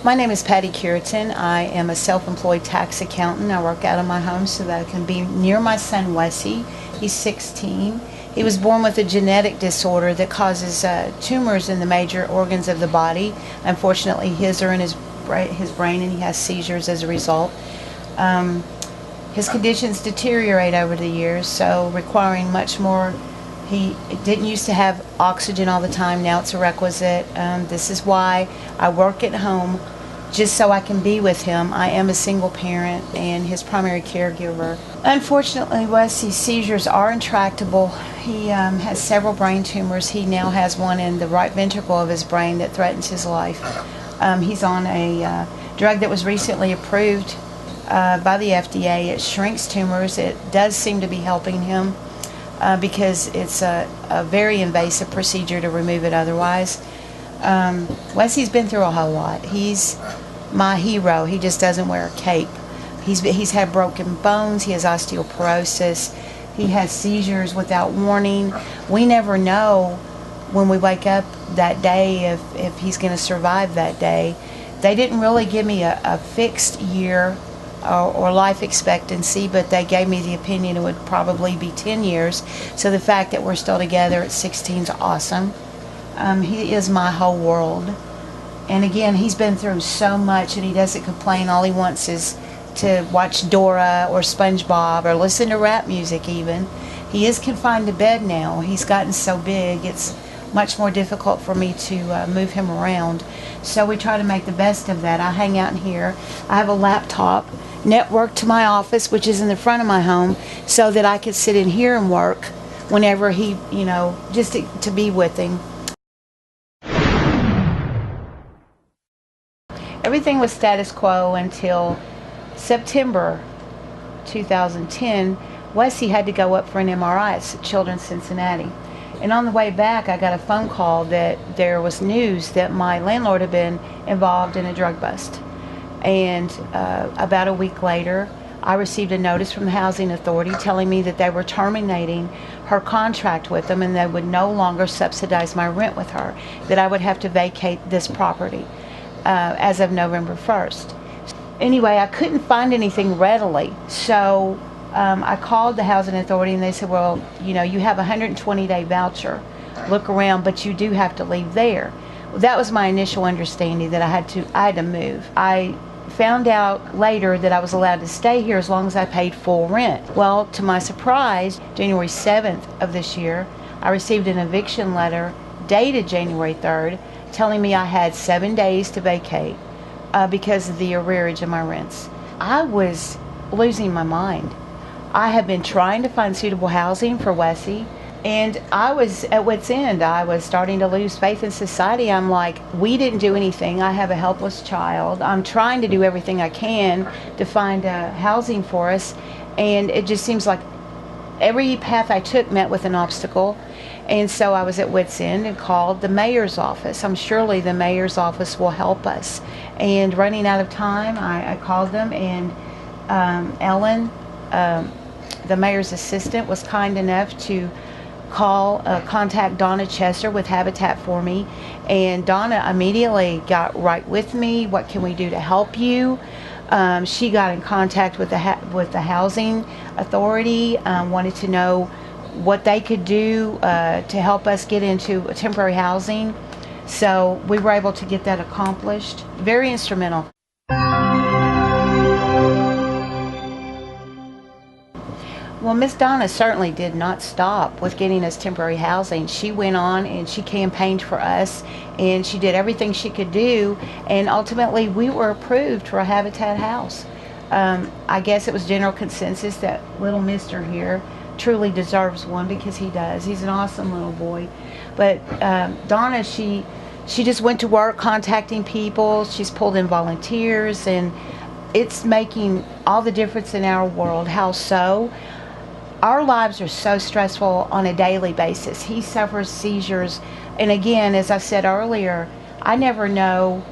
My name is Patti Curtain. I am a self-employed tax accountant. I work out of my home so that I can be near my son Wesley. He's 16. He was born with a genetic disorder that causes tumors in the major organs of the body. Unfortunately, his are in his brain, and he has seizures as a result. His conditions deteriorate over the years, so requiring much more. He didn't used to have oxygen all the time. Now it's a requisite. This is why I work at home, just so I can be with him. I am a single parent and his primary caregiver. Unfortunately, Wesley's seizures are intractable. He has several brain tumors. He now has one in the right ventricle of his brain that threatens his life. He's on a drug that was recently approved by the FDA. It shrinks tumors. It does seem to be helping him. Because it's a very invasive procedure to remove it otherwise. Wesley's been through a whole lot. He's my hero. He just doesn't wear a cape. He's had broken bones. He has osteoporosis. He has seizures without warning. We never know when we wake up that day if he's going to survive that day. They didn't really give me a fixed year or life expectancy, but they gave me the opinion it would probably be 10 years. So the fact that we're still together at 16 is awesome. He is my whole world. And again, he's been through so much, and he doesn't complain. All he wants is to watch Dora or SpongeBob or listen to rap music even. He is confined to bed now. He's gotten so big, it's much more difficult for me to move him around. So we try to make the best of that. I hang out in here. I have a laptop networked to my office, which is in the front of my home, so that I could sit in here and work whenever he, just to be with him. Everything was status quo until September 2010. Wesley had to go up for an MRI at Children's Cincinnati. And on the way back, I got a phone call that there was news that my landlord had been involved in a drug bust. And about a week later, I received a notice from the Housing Authority telling me that they were terminating her contract with them, and they would no longer subsidize my rent with her, that I would have to vacate this property as of November 1st. Anyway, I couldn't find anything readily, so I called the Housing Authority, and they said, well, you have a 120-day voucher. Look around, but you do have to leave there. Well, that was my initial understanding, that I had to move. I found out later that I was allowed to stay here as long as I paid full rent. Well, to my surprise, January 7th of this year, I received an eviction letter dated January 3rd telling me I had 7 days to vacate because of the arrearage of my rents. I was losing my mind. I have been trying to find suitable housing for Wesley, and I was at wit's end. I was starting to lose faith in society. I'm like, we didn't do anything. I have a helpless child. I'm trying to do everything I can to find housing for us, and it just seems like every path I took met with an obstacle. And so I was at wit's end and called the mayor's office. Surely the mayor's office will help us. And running out of time, I called them, and Ellen, the mayor's assistant, was kind enough to contact Donna Chester with Habitat for me, and Donna immediately got right with me. What can we do to help you? She got in contact with the Housing Authority, wanted to know what they could do to help us get into temporary housing. So we were able to get that accomplished. Very instrumental. Well, Miss Donna certainly did not stop with getting us temporary housing. She went on and she campaigned for us, and she did everything she could do, and ultimately we were approved for a Habitat house. I guess it was general consensus that little mister here truly deserves one, because he does. He's an awesome little boy. But Donna, she just went to work contacting people. She's pulled in volunteers, and it's making all the difference in our world. How so? Our lives are so stressful on a daily basis. He suffers seizures, and again, as I said earlier, I never know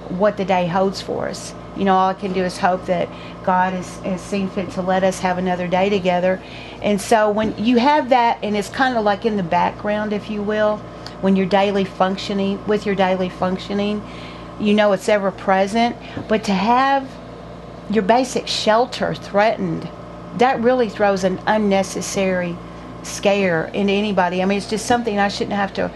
what the day holds for us. All I can do is hope that God has seen fit to let us have another day together. And so when you have that, and it's kind of like in the background, if you will, when you're with your daily functioning, you know it's ever present. But to have your basic shelter threatened, that really throws an unnecessary scare into anybody. I mean, it's just something I shouldn't have to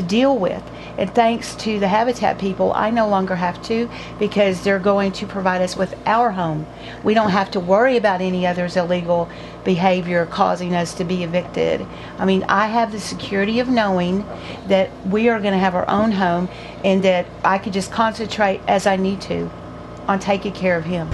deal with. And thanks to the Habitat people, I no longer have to, because they're going to provide us with our home. We don't have to worry about any other's illegal behavior causing us to be evicted. I mean, I have the security of knowing that we are going to have our own home, and that I could just concentrate as I need to on taking care of him.